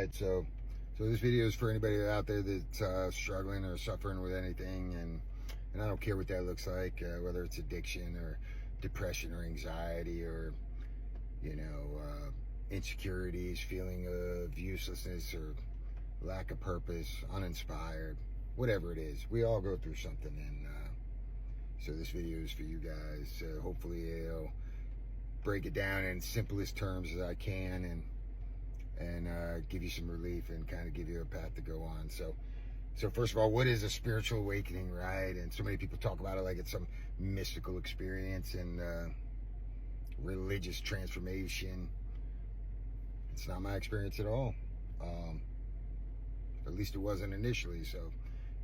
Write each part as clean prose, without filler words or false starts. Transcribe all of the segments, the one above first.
right? So this video is for anybody out there that's struggling or suffering with anything, and I don't care what that looks like, whether it's addiction or depression or anxiety or, you know, insecurities, feeling of uselessness or lack of purpose, uninspired, whatever it is. We all go through something, and so this video is for you guys. Hopefully it'll break it down in simplest terms as I can, and give you some relief and kind of give you a path to go on. So first of all, what is a spiritual awakening, right? And so many people talk about it like it's some mystical experience and religious transformation. It's not my experience at all. At least it wasn't initially. So,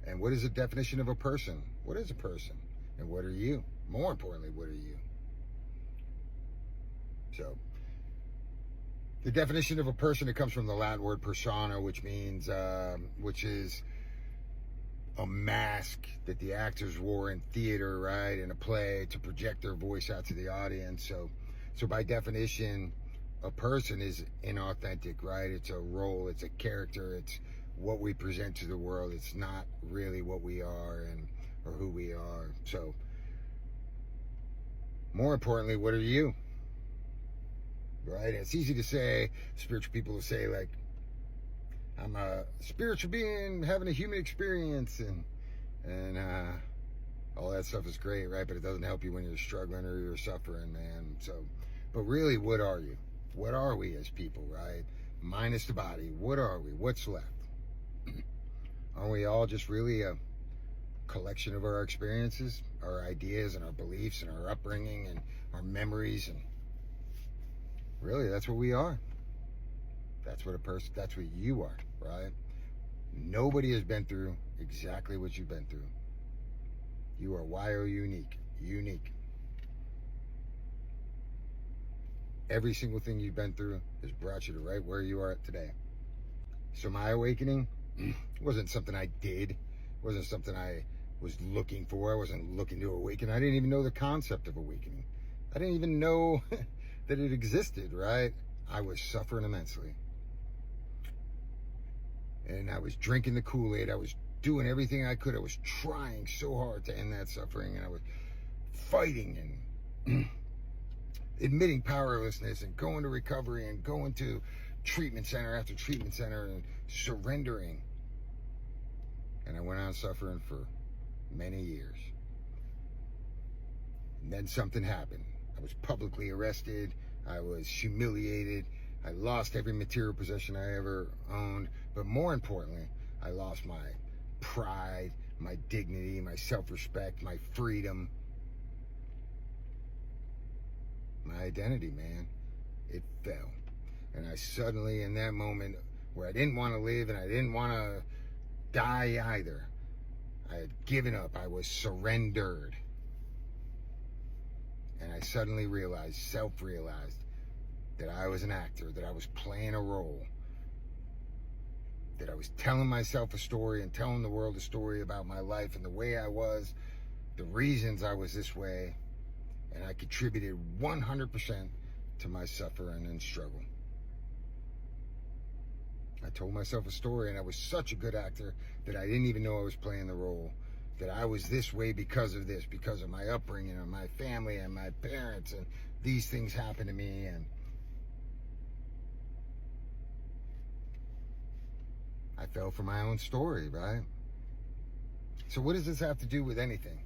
and what is the definition of a person? What is a person? And what are you? More importantly, what are you? So, the definition of a person, it comes from the Latin word persona, which means, which is a mask that the actors wore in theater, right, in a play to project their voice out to the audience. So by definition, a person is inauthentic, right? It's a role, it's a character, it's what we present to the world. It's not really what we are or who we are. So, more importantly, what are you? Right? It's easy to say, spiritual people will say, like, I'm a spiritual being having a human experience, and all that stuff is great, right? But it doesn't help you when you're struggling or you're suffering, man. So, but really, what are you? What are we as people, right? Minus the body, what are we? What's left? Aren't we all just really a collection of our experiences, our ideas, and our beliefs, and our upbringing, and our memories? And really, that's what we are. That's what that's what you are, right? Nobody has been through exactly what you've been through. You are wire unique. Every single thing you've been through has brought you to right where you are at today. So my awakening wasn't something I did. It wasn't something I was looking for. I wasn't looking to awaken. I didn't even know the concept of awakening. I didn't even know that it existed, right? I was suffering immensely. And I was drinking the Kool-Aid. I was doing everything I could. I was trying so hard to end that suffering. And I was fighting and admitting powerlessness and going to recovery and going to treatment center after treatment center and surrendering. And I went on suffering for many years. And then something happened. I was publicly arrested. I was humiliated. I lost every material possession I ever owned. But more importantly, I lost my pride, my dignity, my self-respect, my freedom, my identity, man. It fell. And I suddenly, in that moment where I didn't want to live and I didn't want to die either, I had given up. I was surrendered. And I suddenly realized, self-realized, that I was an actor, that I was playing a role, that I was telling myself a story and telling the world a story about my life and the way I was, the reasons I was this way, and I contributed 100% to my suffering and struggle. I told myself a story, and I was such a good actor that I didn't even know I was playing the role, that I was this way because of this, because of my upbringing and my family and my parents, and these things happened to me. And I fell for my own story, right? So what does this have to do with anything?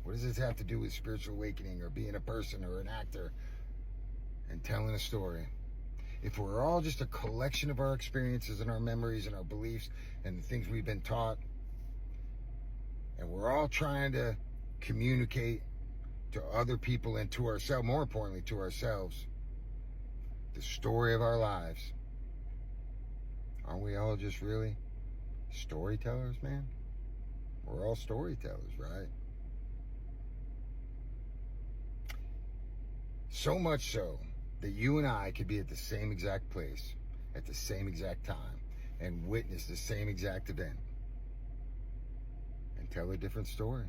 What does this have to do with spiritual awakening or being a person or an actor and telling a story? If we're all just a collection of our experiences and our memories and our beliefs and the things we've been taught, and we're all trying to communicate to other people and to ourselves, more importantly to ourselves, the story of our lives, aren't we all just really storytellers, man? We're all storytellers, right? So much so that you and I could be at the same exact place at the same exact time and witness the same exact event and tell a different story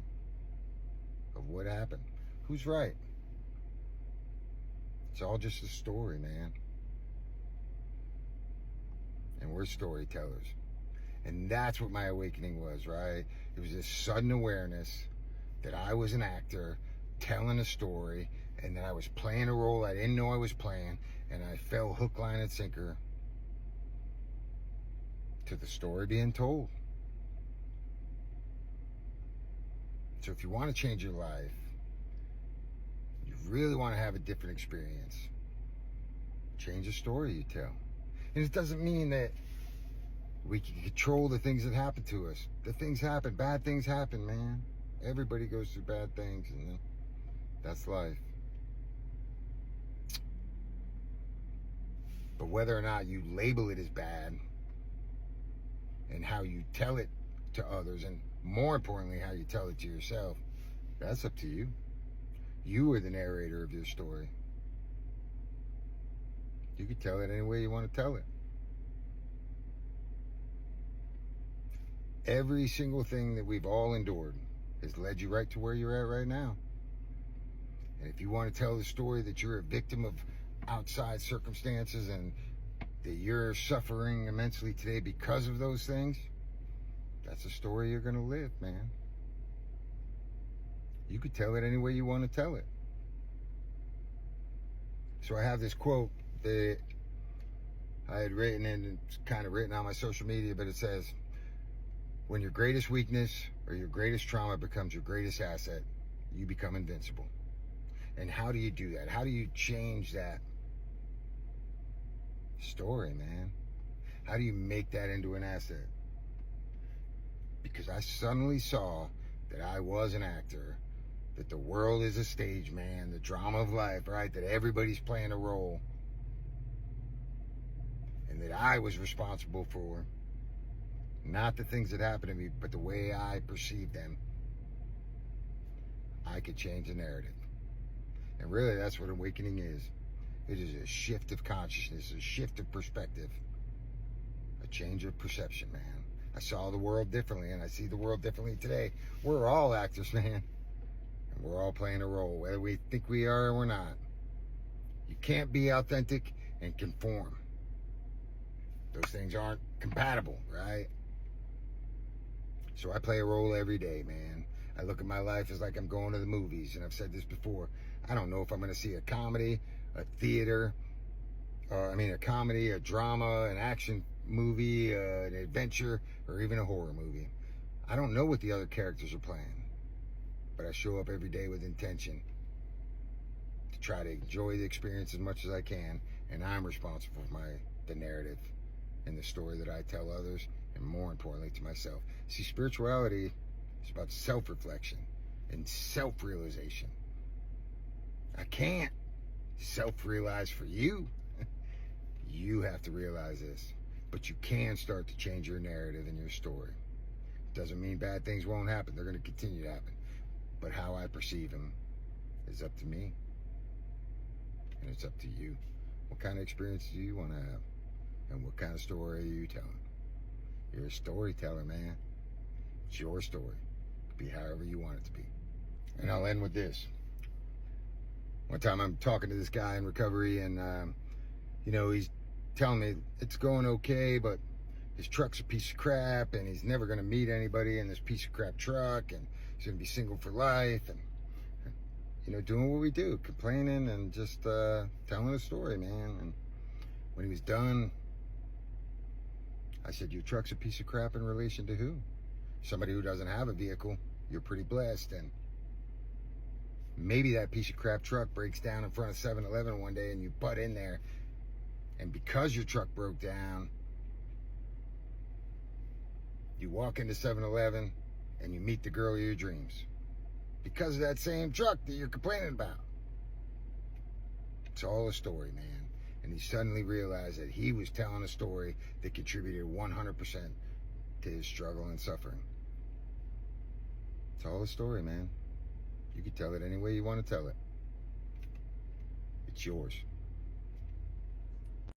of what happened. Who's right? It's all just a story, man. man. We're storytellers. And that's what my awakening was, right? It was this sudden awareness that I was an actor telling a story, and that I was playing a role I didn't know I was playing, and I fell hook, line, and sinker to the story being told. So if you want to change your life, you really want to have a different experience, change the story you tell. And it doesn't mean that we can control the things that happen to us. The things happen. Bad things happen, man. Everybody goes through bad things, and that's life. But whether or not you label it as bad, and how you tell it to others, and more importantly, how you tell it to yourself, that's up to you. You are the narrator of your story. You can tell it any way you want to tell it. Every single thing that we've all endured has led you right to where you're at right now. And if you want to tell the story that you're a victim of outside circumstances and that you're suffering immensely today because of those things, that's a story you're going to live, man. You could tell it any way you want to tell it. So I have this quote that I had written, and it's kind of written on my social media, but it says, when your greatest weakness or your greatest trauma becomes your greatest asset, you become invincible. And how do you do that? How do you change that story, man? How do you make that into an asset? Because I suddenly saw that I was an actor, that the world is a stage, man, the drama of life, right? That everybody's playing a role, and that I was responsible for not the things that happened to me, but the way I perceived them. I could change the narrative. And really, that's what awakening is. It is a shift of consciousness, a shift of perspective, a change of perception, man. I saw the world differently, and I see the world differently today. We're all actors, man. And we're all playing a role, whether we think we are or we're not. You can't be authentic and conform. Those things aren't compatible, right? So I play a role every day, man. I look at my life as like I'm going to the movies, and I've said this before. I don't know if I'm going to see a comedy, a theater, a comedy, a drama, an action movie, an adventure, or even a horror movie. I don't know what the other characters are playing, but I show up every day with intention to try to enjoy the experience as much as I can, and I'm responsible for the narrative and the story that I tell others, and more importantly to myself. See, spirituality is about self-reflection and self-realization. I can't self-realize for you. You have to realize this. But you can start to change your narrative and your story. Doesn't mean bad things won't happen. They're going to continue to happen. But how I perceive them is up to me. And it's up to you. What kind of experience do you want to have? And what kind of story are you telling? You're a storyteller, man. It's your story. It can be however you want it to be. And I'll end with this. One time I'm talking to this guy in recovery, and he's telling me it's going okay, but his truck's a piece of crap, and he's never going to meet anybody in this piece of crap truck, and he's going to be single for life, and doing what we do, complaining and just telling a story, man. And when he was done, I said, your truck's a piece of crap in relation to who? Somebody who doesn't have a vehicle. You're pretty blessed, and maybe that piece of crap truck breaks down in front of 7-Eleven one day, and you butt in there, and because your truck broke down, you walk into 7-Eleven and you meet the girl of your dreams because of that same truck that you're complaining about. It's all a story, man. And he suddenly realized that he was telling a story that contributed 100% to his struggle and suffering. It's all a story, man. You can tell it any way you want to tell it. It's yours.